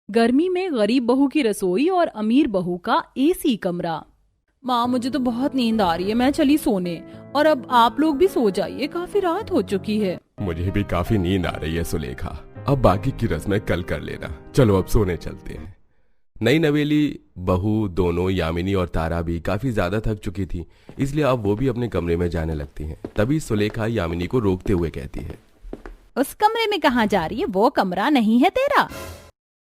गर्मी में गरीब बहू की रसोई और अमीर बहू का एसी कमरा। माँ, मुझे तो बहुत नींद आ रही है, मैं चली सोने। और अब आप लोग भी सो जाइए, काफी रात हो चुकी है। मुझे भी काफी नींद आ रही है सुलेखा, अब बाकी की रस्में कल कर लेना। चलो अब सोने चलते हैं। नई नवेली बहू दोनों यामिनी और तारा भी काफी ज्यादा थक चुकी थी, इसलिए अब वो भी अपने कमरे में जाने लगती हैं। तभी सुलेखा यामिनी को रोकते हुए कहती है, उस कमरे में कहाँ जा रही है? वो कमरा नहीं है तेरा।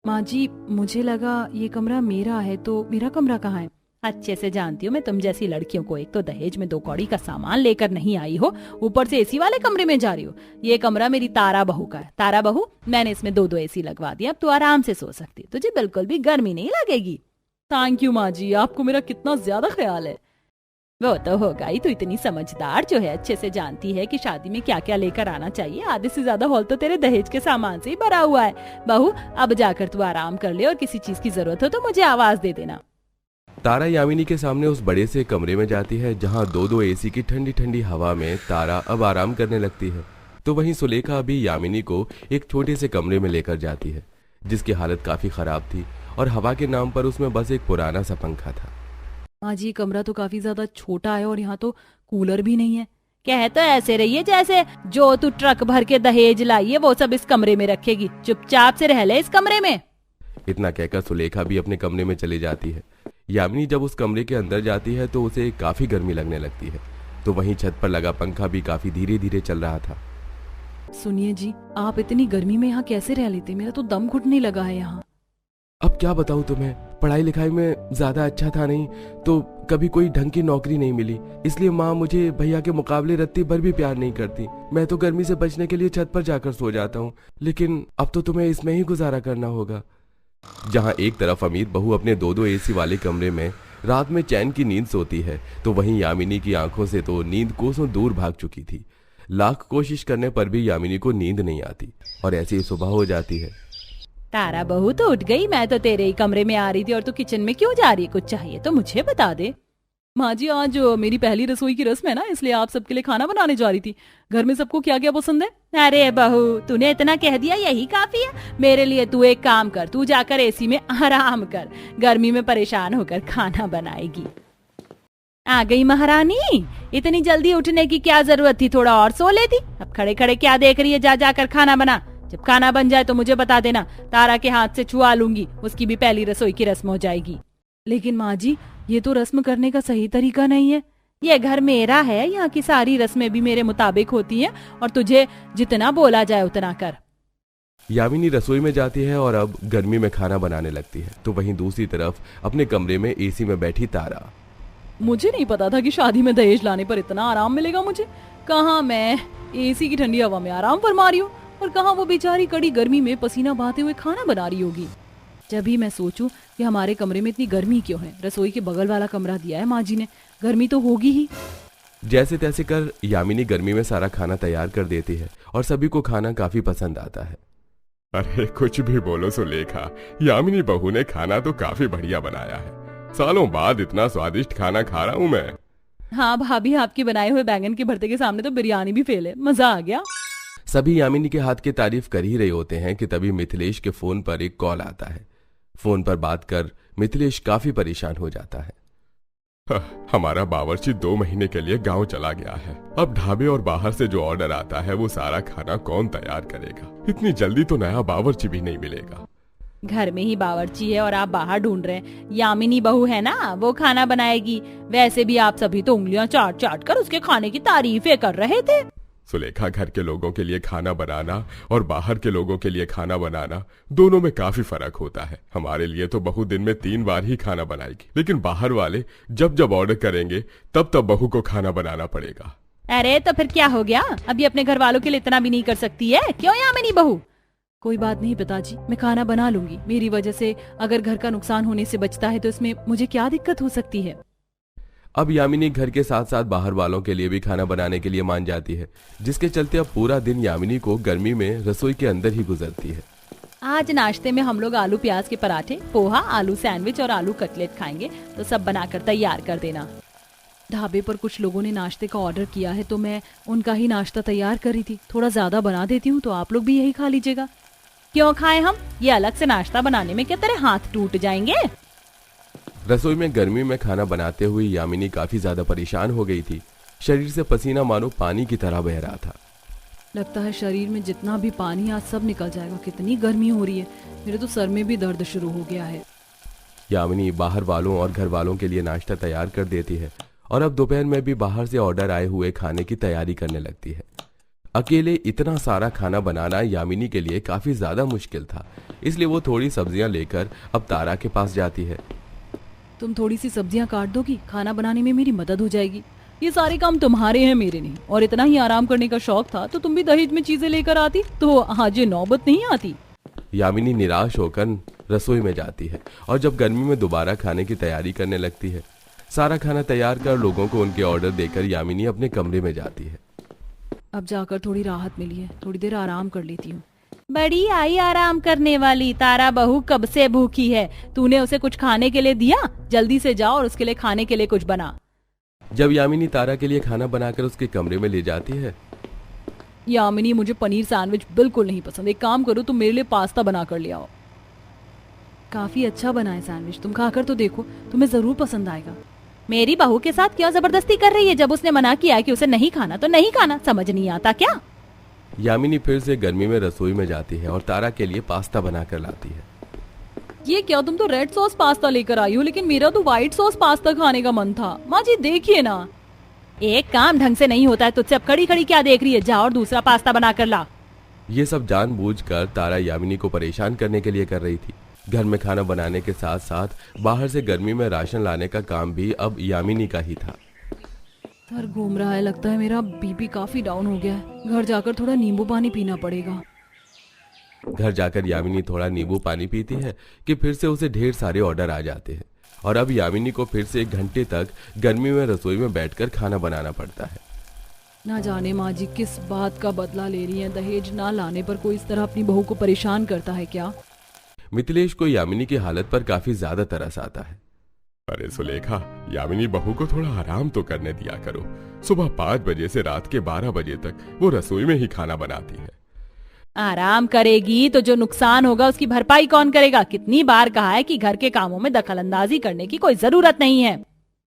माँ जी, मुझे लगा ये कमरा मेरा है, तो मेरा कमरा कहाँ है? अच्छे से जानती हूँ मैं तुम जैसी लड़कियों को। एक तो दहेज में 2 कौड़ी का सामान लेकर नहीं आई हो, ऊपर से एसी वाले कमरे में जा रही हो। ये कमरा मेरी तारा बहू का है। तारा बहू, मैंने इसमें 2 एसी लगवा दिया, अब तू आराम से सो सकती है, तुझे बिल्कुल भी गर्मी नहीं लगेगी। थैंक यू माँ जी, आपको मेरा कितना ज्यादा ख्याल है। वो तो होगा ही, तू इतनी समझदार जो है, अच्छे से जानती है कि शादी में क्या क्या लेकर आना चाहिए। आधे से ज्यादा हॉल तो तेरे दहेज के सामान से ही भरा हुआ है। बहू, अब जाकर तू आराम कर ले और किसी चीज की जरूरत हो तो मुझे आवाज दे देना। तारा यामिनी के सामने उस बड़े से कमरे में जाती है जहां 2 एसी की ठंडी ठंडी हवा में तारा अब आराम करने लगती है। तो वहीं सुलेखा भी यामिनी को एक छोटे से कमरे में लेकर जाती है जिसकी हालत काफी खराब थी और हवा के नाम पर उसमें बस एक पुराना सा पंखा था। माँ जी, कमरा तो काफी ज्यादा छोटा है और यहाँ तो कूलर भी नहीं है। कह तो ऐसे रही है जैसे जो तू ट्रक भर के दहेज लाई है वो सब इस कमरे में रखेगी। चुपचाप से रह ले इस कमरे में। इतना कहकर सुलेखा भी अपने कमरे में चली जाती है। यामिनी जब उस कमरे के अंदर जाती है तो उसे काफी गर्मी लगने लगती है। तो वहीं छत पर लगा पंखा भी काफी धीरे धीरे चल रहा था। सुनिए जी, आप इतनी गर्मी में यहाँ कैसे रह लेते? मेरा तो दम घुटने लगा है यहाँ। अब क्या बताऊं तुम्हें, पढ़ाई लिखाई में ज्यादा अच्छा था नहीं तो कभी कोई ढंग की नौकरी नहीं मिली, इसलिए माँ मुझे भैया के मुकाबले रत्ती भर भी प्यार नहीं करती। मैं तो गर्मी से बचने के लिए छत पर जाकर सो जाता हूँ, लेकिन अब तो तुम्हें इसमें ही गुजारा करना होगा। जहाँ एक तरफ अमीर बहू अपने 2 एसी वाले कमरे में रात में चैन की नींद सोती है, तो वहीं यामिनी की आंखों से तो नींद कोसों दूर भाग चुकी थी। लाख कोशिश करने पर भी यामिनी को नींद नहीं आती और ऐसी ही सुबह हो जाती है। तारा बहू तो उठ गई, मैं तो तेरे ही कमरे में आ रही थी और तू किचन में क्यों जा रही है? कुछ चाहिए तो मुझे बता दे। माँ जी, आज मेरी पहली रसोई की रस्म है ना, इसलिए आप सबके लिए खाना बनाने जा रही थी। घर में सबको क्या क्या पसंद है? अरे बहू, तूने इतना कह दिया यही काफी है। मेरे लिए तू एक काम कर, तू जाकर एसी में आराम कर, गर्मी में परेशान होकर खाना बनाएगी। आ गई महारानी, इतनी जल्दी उठने की क्या जरूरत थी? थोड़ा और सो लेती। अब खड़े खड़े क्या देख रही है? जा जाकर खाना बना। जब खाना बन जाए तो मुझे बता देना, तारा के हाथ से छुआ लूंगी, उसकी भी पहली रसोई की रस्म हो जाएगी। लेकिन माँ जी, ये तो रस्म करने का सही तरीका नहीं है। ये घर मेरा है, यहाँ की सारी रस्में भी मेरे मुताबिक होती हैं और तुझे जितना बोला जाए उतना कर। यामिनी रसोई में जाती है और अब गर्मी में खाना बनाने लगती है। तो वहीं दूसरी तरफ अपने कमरे में एसी में बैठी तारा। मुझे नहीं पता था कि शादी में दहेज लाने पर इतना आराम मिलेगा मुझे। कहाँ मैं एसी की ठंडी हवा में आराम फरमा रही हूँ और कहाँ वो बेचारी कड़ी गर्मी में पसीना बहाते हुए खाना बना रही होगी। जब भी मैं सोचूं कि हमारे कमरे में इतनी गर्मी क्यों है, रसोई के बगल वाला कमरा दिया है माँ जी ने, गर्मी तो होगी ही। जैसे तैसे कर यामिनी गर्मी में सारा खाना तैयार कर देती है और सभी को खाना काफी पसंद आता है। अरे कुछ भी बोलो सुलेखा, यामिनी बहू ने खाना तो काफी बढ़िया बनाया है। सालों बाद इतना स्वादिष्ट खाना खा रहा हूँ मैं। हाँ भाभी, आपके बनाए हुए बैंगन के भरते के सामने तो बिरयानी भी फेल है, मजा आ गया। सभी यामिनी के हाथ की तारीफ कर ही रहे होते हैं कि तभी मिथिलेश के फोन पर एक कॉल आता है। फोन पर बात कर मिथिलेश काफी परेशान हो जाता है। हमारा बावर्ची 2 महीने के लिए गांव चला गया है। अब ढाबे और बाहर से जो ऑर्डर आता है वो सारा खाना कौन तैयार करेगा? इतनी जल्दी तो नया बावर्ची भी नहीं मिलेगा। घर में ही बावर्ची है और आप बाहर ढूंढ रहे हैं। यामिनी बहू है ना, वो खाना बनाएगी। वैसे भी आप सभी तो उंगलियां चाट चाट कर उसके खाने की तारीफें कर रहे थे। सुलेखा, घर के लोगों के लिए खाना बनाना और बाहर के लोगों के लिए खाना बनाना दोनों में काफी फर्क होता है। हमारे लिए तो बहू दिन में 3 बार ही खाना बनाएगी, लेकिन बाहर वाले जब जब ऑर्डर करेंगे तब तब बहू को खाना बनाना पड़ेगा। अरे तो फिर क्या हो गया? अभी अपने घर वालों के लिए इतना भी नहीं कर सकती है? क्यों यामिनी बहू? कोई बात नहीं पिताजी, मैं खाना बना लूंगी। मेरी वजह से अगर घर का नुकसान होने से बचता है तो इसमें मुझे क्या दिक्कत हो सकती है? अब यामिनी घर के साथ साथ बाहर वालों के लिए भी खाना बनाने के लिए मान जाती है, जिसके चलते अब पूरा दिन यामिनी को गर्मी में रसोई के अंदर ही गुजरती है। आज नाश्ते में हम लोग आलू प्याज के पराठे, पोहा, आलू सैंडविच और आलू कटलेट खाएंगे, तो सब बनाकर तैयार कर देना। ढाबे पर कुछ लोगों ने नाश्ते का ऑर्डर किया है, तो मैं उनका ही नाश्ता तैयार कर रही थी। थोड़ा ज्यादा बना देती हूँ तो आप लोग भी यही खा लीजिएगा। क्यों खाएं हम? ये अलग से नाश्ता बनाने में क्या तेरे हाथ टूट जाएंगे? रसोई में गर्मी में खाना बनाते हुए यामिनी काफी ज्यादा परेशान हो गई थी। शरीर से पसीना मानो पानी की तरह बह रहा था। लगता है शरीर में जितना भी पानी आज सब निकल जाएगा। कितनी गर्मी हो रही है, मेरे तो सर में भी दर्द शुरू हो गया है। यामिनी बाहर वालों और घर वालों के लिए नाश्ता तैयार कर देती है और अब दोपहर में भी बाहर से ऑर्डर आए हुए खाने की तैयारी करने लगती है। अकेले इतना सारा खाना बनाना यामिनी के लिए काफी ज्यादा मुश्किल था, इसलिए वो थोड़ी सब्जियां लेकर अब तारा के पास जाती है। तुम थोड़ी सी सब्जियां काट दोगी, खाना बनाने में मेरी मदद हो जाएगी। ये सारे काम तुम्हारे हैं, मेरे नहीं। और इतना ही आराम करने का शौक था तो तुम भी दहेज में चीजें लेकर आती तो आज ये नौबत नहीं आती। यामिनी निराश होकर रसोई में जाती है और जब गर्मी में दोबारा खाने की तैयारी करने लगती है। सारा खाना तैयार कर लोगों को उनके ऑर्डर देकर यामिनी अपने कमरे में जाती है। अब जाकर थोड़ी राहत मिली है, थोड़ी देर आराम कर लेती हूँ। बड़ी आई आराम करने वाली, तारा बहू कब से भूखी है। तूने उसे कुछ खाने के लिए दिया? जल्दी से जाओ और उसके लिए खाने के लिए कुछ बना। जब यामिनी तारा के लिए खाना बनाकर उसके कमरे में ले जाती है। यामिनी, मुझे पनीर सैंडविच बिल्कुल नहीं पसंद। एक काम करो, तुम मेरे लिए पास्ता बना कर ले आओ। काफी अच्छा बना है सैंडविच, तुम खाकर तो देखो, तुम्हें जरूर पसंद आएगा। मेरी बहू के साथ क्यों जबरदस्ती कर रही है? जब उसने मना किया कि उसे नहीं खाना तो नहीं खाना, समझ नहीं आता क्या? यामिनी फिर से गर्मी में रसोई में जाती है और तारा के लिए पास्ता बनाकर लाती है। ये क्या, तुम तो रेड सॉस पास्ता लेकर आई हो, लेकिन मेरा तो व्हाइट सॉस पास्ता खाने का मन था। माँ जी देखिए ना, एक काम ढंग से नहीं होता है तुझसे। अब खड़ी खड़ी क्या देख रही है? जा और दूसरा पास्ता बना कर ला। ये सब जानबूझकर तारा यामिनी को परेशान करने के लिए कर रही थी। घर में खाना बनाने के साथ साथ बाहर से गर्मी में राशन लाने का काम भी अब यामिनी का ही था। सर घूम रहा है, लगता है मेरा बीपी काफी डाउन हो गया है। घर जाकर थोड़ा नींबू पानी पीना पड़ेगा। घर जाकर यामिनी थोड़ा नींबू पानी पीती है कि फिर से उसे ढेर सारे ऑर्डर आ जाते हैं और अब यामिनी को फिर से 1 घंटे तक गर्मी में रसोई में बैठकर खाना बनाना पड़ता है। ना जाने माँ जी किस बात का बदला ले रही है। दहेज ना लाने पर कोई इस तरह अपनी बहू को परेशान करता है क्या? मिथिलेश को यामिनी की हालत पर काफी ज्यादा तरस आता है। अरे सुलेखा, यामिनी बहू को थोड़ा आराम तो करने दिया करो। सुबह 5 बजे से रात के 12 बजे तक वो रसोई में ही खाना बनाती है। आराम करेगी तो जो नुकसान होगा उसकी भरपाई कौन करेगा? कितनी बार कहा है कि घर के कामों में दखलंदाजी करने की कोई जरूरत नहीं है।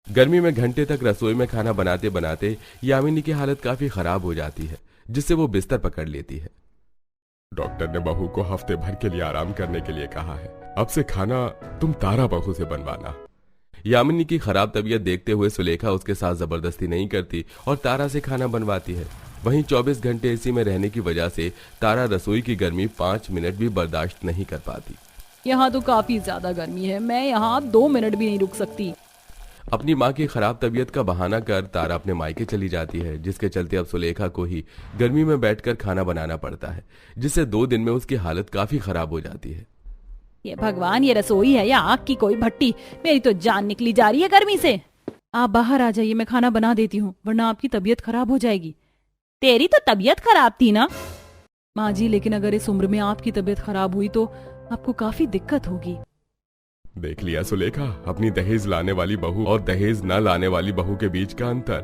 गर्मी में घंटे तक रसोई में खाना बनाते बनाते यामिनी की हालत काफी खराब हो जाती है, जिससे वो बिस्तर पकड़ लेती है। डॉक्टर ने बहू को हफ्ते भर के लिए आराम करने के लिए कहा है। अब से खाना तुम तारा बहू से बनवाना। यामिनी की खराब तबीयत देखते हुए सुलेखा उसके साथ जबरदस्ती नहीं करती और तारा से खाना बनवाती है। वहीं 24 घंटे एसी में रहने की वजह से तारा रसोई की गर्मी 5 मिनट भी बर्दाश्त नहीं कर पाती। यहाँ तो काफी ज्यादा गर्मी है, मैं यहाँ 2 मिनट भी नहीं रुक सकती। अपनी माँ की खराब तबीयत का बहाना कर तारा अपने मायके चली जाती है, जिसके चलते अब सुलेखा को ही गर्मी में बैठकर खाना बनाना पड़ता है, जिससे 2 दिन में उसकी हालत काफी खराब हो जाती है। ये भगवान, ये रसोई है या आग की कोई भट्टी? मेरी तो जान निकली जा रही है गर्मी से। आप बाहर आ जाइए, मैं खाना बना देती हूँ, वरना आपकी तबीयत खराब हो जाएगी। तेरी तो तबीयत खराब थी ना माँ जी, लेकिन अगर इस उम्र में आपकी तबीयत खराब हुई तो आपको काफी दिक्कत होगी। देख लिया सुलेखा, अपनी दहेज लाने वाली बहू और दहेज न लाने वाली बहू के बीच का अंतर।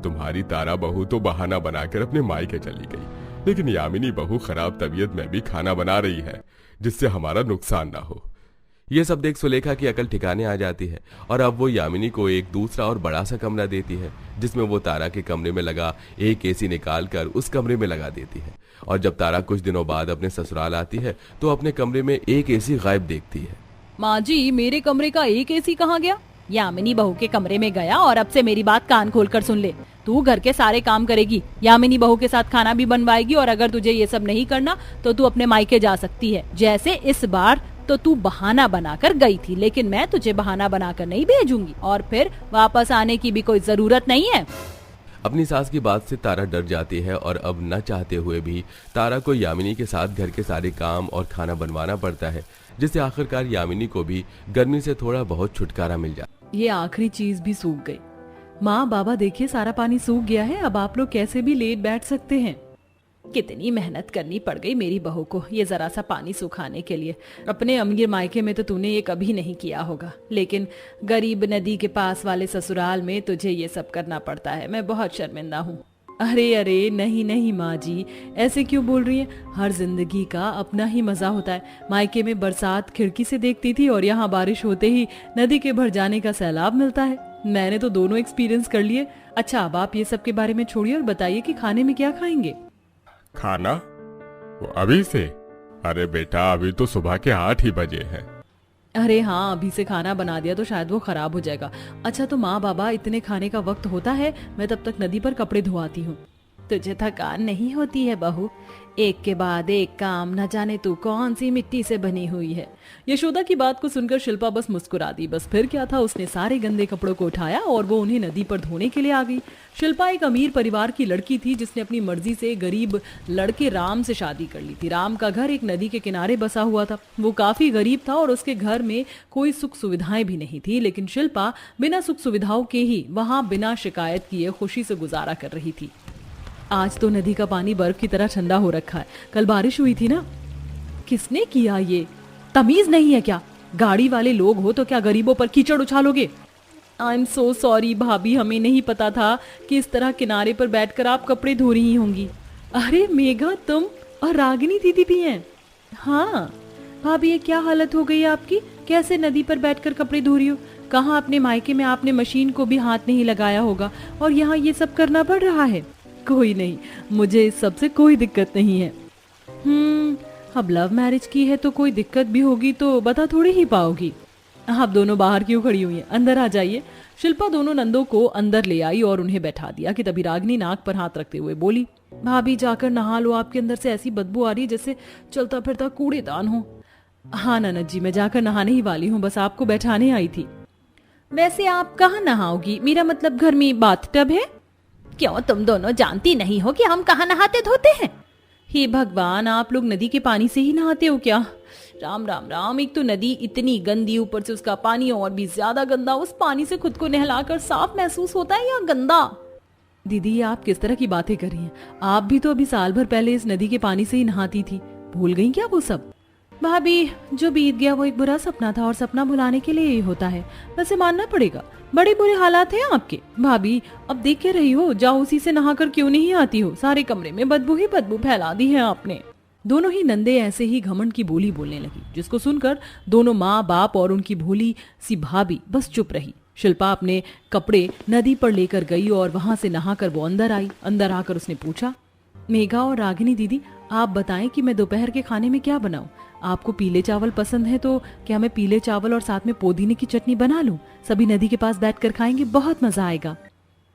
तुम्हारी तारा बहू तो बहाना बनाकर अपने मायके चली गई, लेकिन यामिनी बहू खराब तबीयत में भी खाना बना रही है, जिससे हमारा नुकसान ना हो। ये सब देख सुलेखा की अकल ठिकाने आ जाती है और अब वो यामिनी को एक दूसरा और बड़ा सा कमरा देती है, जिसमें वो तारा के कमरे में लगा एक एसी निकाल कर उस कमरे में लगा देती है। और जब तारा कुछ दिनों बाद अपने ससुराल आती है तो अपने कमरे में एक एसी गायब देखती है। माँ जी, मेरे कमरे का एक एसी कहाँ गया? यामिनी बहू के कमरे में गया। और अब से मेरी बात कान खोलकर सुन ले, तू घर के सारे काम करेगी, यामिनी बहू के साथ खाना भी बनवाएगी, और अगर तुझे ये सब नहीं करना तो तू अपने मायके जा सकती है। जैसे इस बार तो तू बहाना बनाकर गई थी, लेकिन मैं तुझे बहाना बनाकर नहीं भेजूंगी और फिर वापस आने की भी कोई जरूरत नहीं है। अपनी सास की बात से तारा डर जाती है और अब न चाहते हुए भी तारा को यामिनी के साथ घर के सारे काम और खाना बनवाना पड़ता है, जिससे आखिरकार यामिनी को भी गर्मी से थोड़ा बहुत छुटकारा मिल जाता। ये आखिरी चीज भी सूख गई। माँ बाबा देखिए, सारा पानी सूख गया है, अब आप लोग कैसे भी लेट बैठ सकते हैं। कितनी मेहनत करनी पड़ गई मेरी बहू को ये जरा सा पानी सुखाने के लिए। अपने अमीर मायके में तो तूने ये कभी नहीं किया होगा, लेकिन गरीब नदी के पास वाले ससुराल में तुझे ये सब करना पड़ता है। मैं बहुत शर्मिंदा हूँ। अरे अरे नहीं नहीं माँ जी, ऐसे क्यों बोल रही हैं? हर जिंदगी का अपना ही मजा होता है। मायके में बरसात खिड़की से देखती थी और यहाँ बारिश होते ही नदी के भर जाने का सैलाब मिलता है। मैंने तो दोनों एक्सपीरियंस कर लिए। अच्छा, अब आप ये सब के बारे में छोड़िए और बताइए कि खाने में क्या खाएंगे। खाना? वो अभी से? अरे बेटा, अभी तो सुबह के 8 ही बजे हैं। अरे हाँ, अभी से खाना बना दिया तो शायद वो खराब हो जाएगा। अच्छा तो माँ बाबा, इतने खाने का वक्त होता है, मैं तब तक नदी पर कपड़े धुआती हूँ। तुझे थकान नहीं होती है बहू? एक के बाद एक काम, न जाने तू कौन सी मिट्टी से बनी हुई है। यशोदा की बात को सुनकर शिल्पा बस मुस्कुरा दी। बस फिर क्या था, उसने सारे गंदे कपड़ों को उठाया और वो उन्हें नदी पर धोने के लिए आ गई। शिल्पा एक अमीर परिवार की लड़की थी जिसने अपनी मर्जी से गरीब लड़के राम से शादी कर ली थी। राम का घर एक नदी के किनारे बसा हुआ था। वो काफी गरीब था और उसके घर में कोई सुख सुविधाएं भी नहीं थी, लेकिन शिल्पा बिना सुख सुविधाओं के ही वहां बिना शिकायत किए खुशी से गुजारा कर रही थी। आज तो नदी का पानी बर्फ की तरह ठंडा हो रखा है। कल बारिश हुई थी ना? किसने किया ये? तमीज नहीं है क्या? गाड़ी वाले लोग हो तो क्या गरीबों पर कीचड़ उछालोगे? आई एम सो सॉरी भाभी, हमें नहीं पता था कि इस तरह किनारे पर बैठकर आप कपड़े धो रही होंगी। अरे मेघा, तुम और रागिनी दीदी भी हैं? हाँ भाभी, ये क्या हालत हो गई आपकी? कैसे नदी पर बैठकर कपड़े धो रही हो? कहाँ अपने मायके में आपने मशीन को भी हाथ नहीं लगाया होगा और यहाँ ये सब करना पड़ रहा है। कोई नहीं, मुझे इस सब से कोई दिक्कत नहीं है। अब लव मैरिज की है तो कोई दिक्कत भी होगी तो बता थोड़ी ही पाओगी। आप दोनों बाहर क्यों खड़ी हुई हैं? अंदर आ जाइए। शिल्पा दोनों नंदों को अंदर ले आई और उन्हें बैठा दिया कि तभी रागिनी नाक पर हाथ रखते हुए बोली, भाभी जाकर नहा लो, आपके अंदर से ऐसी बदबू आ रही है जैसे चलता फिरता कूड़ेदान हो। हाँ ननद जी, मैं जाकर नहाने ही वाली हूँ, बस आपको बैठाने आई थी। वैसे आप कहाँ नहाओगी? मेरा मतलब घर में बाथटब है। क्यों, तुम दोनों जानती नहीं हो कि हम कहाँ नहाते धोते हैं? हे भगवान, आप लोग नदी के पानी से ही नहाते हो क्या? राम राम राम, एक तो नदी इतनी गंदी, ऊपर से उसका पानी और भी ज्यादा गंदा। उस पानी से खुद को नहलाकर साफ महसूस होता है या गंदा? दीदी, आप किस तरह की बातें कर रही हैं? आप भी तो अभी साल भर पहले इस नदी के पानी से ही नहाती थी। भूल गई क्या वो सब? भाभी, जो बीत गया वो एक बुरा सपना था और सपना भुलाने के लिए ही होता है। वैसे मानना पड़ेगा, बड़े बुरे हालात हैं आपके। भाभी, अब देख के रही हो, जाओ उसी से नहाकर क्यों नहीं आती हो? सारे कमरे में बदबू ही बदबू फैला दी है आपने। दोनों ही नंदे ऐसे ही घमंड की बोली बोलने लगी, जिसको सुनकर दोनों माँ बाप और उनकी भोली सी भाभी बस चुप रही। शिल्पा अपने कपड़े नदी पर लेकर गई और वहां से नहाकर वो अंदर आई। अंदर आकर उसने पूछा, मेघा और रागिनी दीदी, आप बताएं कि मैं दोपहर के खाने में क्या बनाऊं? आपको पीले चावल पसंद है तो क्या मैं पीले चावल और साथ में पुदीने की चटनी बना लूं? सभी नदी के पास बैठकर खाएंगे, बहुत मजा आएगा।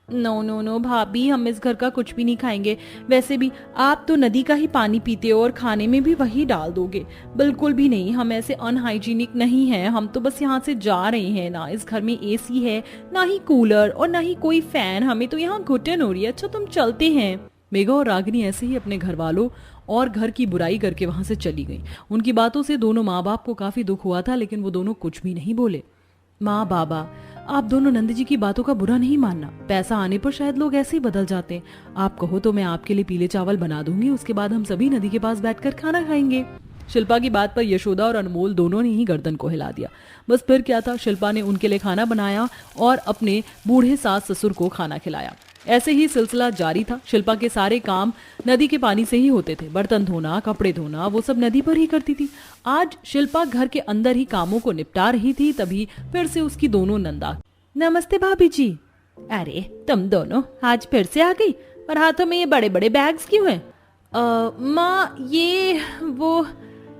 नो नो नो भाभी, हम इस घर का कुछ भी नहीं खाएंगे। वैसे भी आप तो नदी का ही पानी पीते हो और खाने में भी वही डाल दोगे। बिल्कुल भी नहीं, हम ऐसे अनहाइजीनिक नहीं हैं। हम तो बस यहाँ से जा रहे हैं। ना इस घर में एसी है, ना ही कूलर और ना ही कोई फैन। हमें तो यहाँ घुटन हो रही है। अच्छा तुम चलते हैं। मेघा और रागिनी ऐसे ही अपने घर वालों और घर की बुराई करके वहां से चली गई। उनकी बातों से दोनों माँ बाप को काफी दुख हुआ था, लेकिन वो दोनों कुछ भी नहीं बोले। माँ बाबा, आप दोनों नंद जी की बातों का बुरा नहीं मानना। पैसा आने पर शायद लोग ऐसे ही बदल जाते हैं। आप कहो तो मैं आपके लिए पीले चावल बना दूंगी, उसके बाद हम सभी नदी के पास बैठकर खाना खाएंगे। शिल्पा की बात पर यशोदा और अनमोल दोनों ने ही गर्दन को हिला दिया। बस फिर क्या था, शिल्पा ने उनके लिए खाना बनाया और अपने बूढ़े सास ससुर को खाना खिलाया। ऐसे ही सिलसिला जारी था। शिल्पा के सारे काम नदी के पानी से ही होते थे। बर्तन धोना, कपड़े धोना, वो सब नदी पर ही करती थी। आज शिल्पा घर के अंदर ही कामों को निपटा रही थी, तभी फिर से उसकी दोनों नंदा, नमस्ते भाभी जी। अरे तुम दोनों आज फिर से आ गई, और हाथों में ये बड़े बड़े बैग्स क्यों हैं? माँ ये वो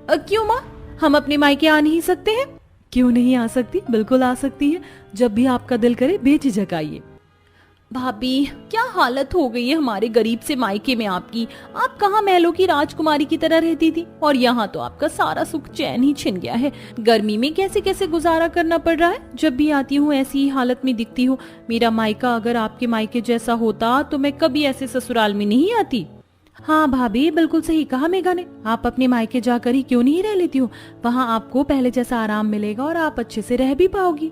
क्यों माँ, हम अपने मायके आ नहीं सकते हैं? क्यों नहीं आ सकती? बिल्कुल आ सकती है। जब भी आपका दिल करे बेझिझक आइए। भाभी, क्या हालत हो गई है हमारे गरीब से मायके में आपकी। आप कहाँ महलों की राजकुमारी की तरह रहती थी, और यहाँ तो आपका सारा सुख चैन ही छिन गया है। गर्मी में कैसे कैसे गुजारा करना पड़ रहा है। जब भी आती हूँ ऐसी ही हालत में दिखती हूँ। मेरा मायका अगर आपके मायके जैसा होता तो मैं कभी ऐसे ससुराल में नहीं आती। हाँ भाभी, बिल्कुल सही कहा मेघा ने। आप अपने मायके जाकर ही क्यों नहीं रह लेती हो? वहाँ आपको पहले जैसा आराम मिलेगा और आप अच्छे से रह भी पाओगी।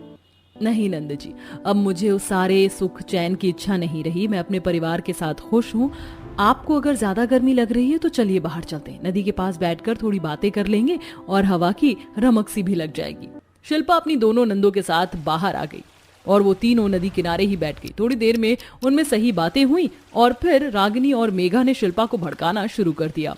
नहीं नंद जी, अब मुझे उस सारे सुख चैन की इच्छा नहीं रही। मैं अपने परिवार के साथ खुश हूँ। आपको अगर ज्यादा गर्मी लग रही है तो चलिए बाहर चलते हैं। नदी के पास बैठकर थोड़ी बातें कर लेंगे और हवा की रमक सी भी लग जाएगी। शिल्पा अपनी दोनों नंदों के साथ बाहर आ गई। और वो तीनों नदी किनारे ही बैठ गई। थोड़ी देर में उनमें सही बातें हुई और फिर रागिनी और मेघा ने शिल्पा को भड़काना शुरू कर दिया।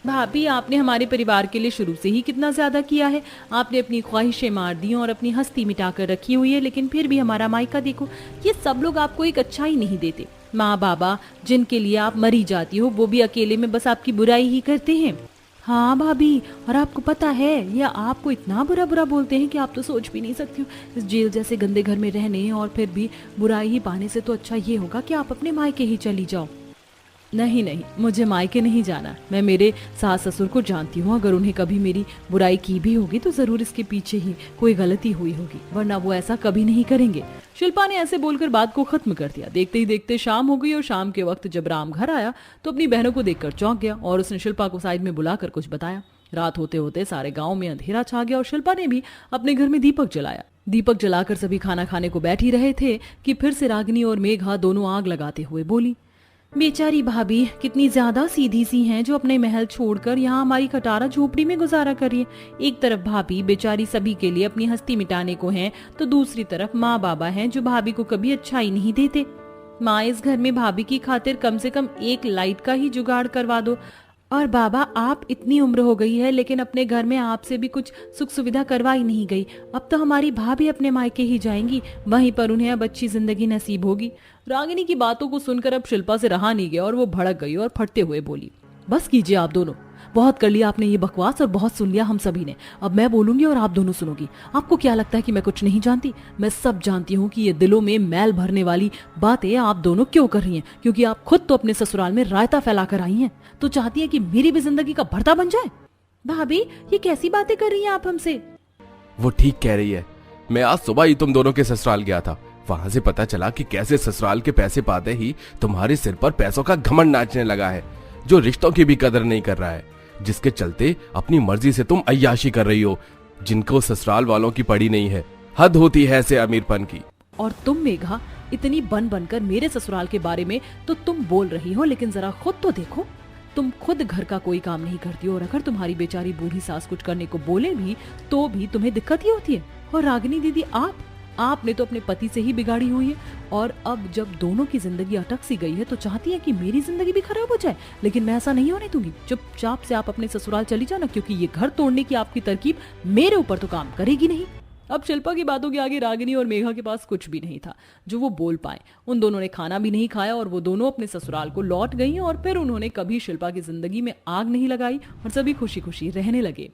भाभी, आपने हमारे परिवार के लिए शुरू से ही कितना ज्यादा किया है। आपने अपनी ख्वाहिशें मार दी और अपनी हस्ती मिटा कर रखी हुई है, लेकिन फिर भी हमारा मायका देखो, ये सब लोग आपको एक अच्छा ही नहीं देते। माँ बाबा जिनके लिए आप मरी जाती हो, वो भी अकेले में बस आपकी बुराई ही करते हैं। हाँ भाभी, और आपको पता है ये आपको इतना बुरा बुरा बोलते हैं कि आप तो सोच भी नहीं सकती हो। इस जेल जैसे गंदे घर में रहने और फिर भी बुराई ही पाने से तो अच्छा ये होगा कि आप अपने मायके ही चली जाओ। नहीं नहीं, मुझे मायके नहीं जाना। मैं मेरे सास ससुर को जानती हूँ, अगर उन्हें कभी मेरी बुराई की भी होगी तो जरूर इसके पीछे ही कोई गलती हुई होगी, वरना वो ऐसा कभी नहीं करेंगे। शिल्पा ने ऐसे बोलकर बात को खत्म कर दिया। देखते ही देखते शाम हो गई और शाम के वक्त जब राम घर आया तो अपनी बहनों को देखकर चौंक गया और उसने शिल्पा को साइड में बुलाकर कुछ बताया। रात होते होते सारे गाँव में अंधेरा छा गया और शिल्पा ने भी अपने घर में दीपक जलाया। दीपक जलाकर सभी खाना खाने को बैठ ही रहे थे कि फिर से रागिनी और मेघा दोनों आग लगाते हुए बोली, बेचारी भाभी कितनी ज्यादा सीधी सी हैं जो अपने महल छोड़कर यहाँ हमारी खटारा झोपड़ी में गुजारा कर रही है। एक तरफ भाभी बेचारी सभी के लिए अपनी हस्ती मिटाने को हैं, तो दूसरी तरफ माँ बाबा हैं जो भाभी को कभी अच्छाई नहीं देते। माँ, इस घर में भाभी की खातिर कम से कम एक लाइट का ही जुगाड़ करवा दो। और बाबा, आप इतनी उम्र हो गई है लेकिन अपने घर में आपसे भी कुछ सुख सुविधा करवाई नहीं गई। अब तो हमारी भाभी अपने मायके ही जाएंगी, वहीं पर उन्हें अब अच्छी जिंदगी नसीब होगी। रागिनी की बातों को सुनकर अब शिल्पा से रहा नहीं गया और वो भड़क गई और फटते हुए बोली, बस कीजिए आप दोनों, बहुत कर लिया आपने ये बकवास और बहुत सुन लिया हम सभी ने। अब मैं बोलूंगी और आप दोनों सुनोगी। आपको क्या लगता है कि मैं कुछ नहीं जानती? मैं सब जानती हूँ कि ये दिलों में मैल भरने वाली बातें आप दोनों क्यों कर रही हैं, क्योंकि आप खुद तो अपने ससुराल में रायता फैलाकर आई हैं, तो चाहती हैं कि मेरी भी जिंदगी का भरता बन जाए। भाभी, ये कैसी बातें कर रही हैं आप हमसे? वो ठीक कह रही है। मैं आज सुबह ही तुम दोनों के ससुराल गया था, वहां से पता चला कि कैसे ससुराल के पैसे पाते ही तुम्हारे सिर पर पैसों का घमंड नाचने लगा है, जो रिश्तों की भी कदर नहीं कर रहा है, जिसके चलते अपनी मर्जी से तुम अय्याशी कर रही हो, जिनको ससुराल वालों की पड़ी नहीं है। हद होती है ऐसे अमीरपन की। और तुम मेघा, इतनी बन बनकर मेरे ससुराल के बारे में तो तुम बोल रही हो, लेकिन जरा खुद तो देखो, तुम खुद घर का कोई काम नहीं करती हो और अगर तुम्हारी बेचारी बूढ़ी सास कुछ करने को बोले भी तो भी तुम्हें दिक्कत ही होती है। और रागिनी दीदी, आपने तो अपने पति से ही बिगाड़ी हुई है और अब जब दोनों की जिंदगी अटक सी गई है तो चाहती है कि मेरी जिंदगी भी खराब हो जाए, लेकिन मैं ऐसा नहीं होने दूंगी। चुपचाप से आप अपने ससुराल चली जाना, क्योंकि ये घर तोड़ने की आपकी तरकीब मेरे ऊपर तो काम करेगी नहीं। अब शिल्पा की बातों के आगे रागिनी और मेघा के पास कुछ भी नहीं था जो वो बोल पाए। उन दोनों ने खाना भी नहीं खाया और वो दोनों अपने ससुराल को लौट गई और फिर उन्होंने कभी शिल्पा की जिंदगी में आग नहीं लगाई और सभी खुशी खुशी रहने लगे।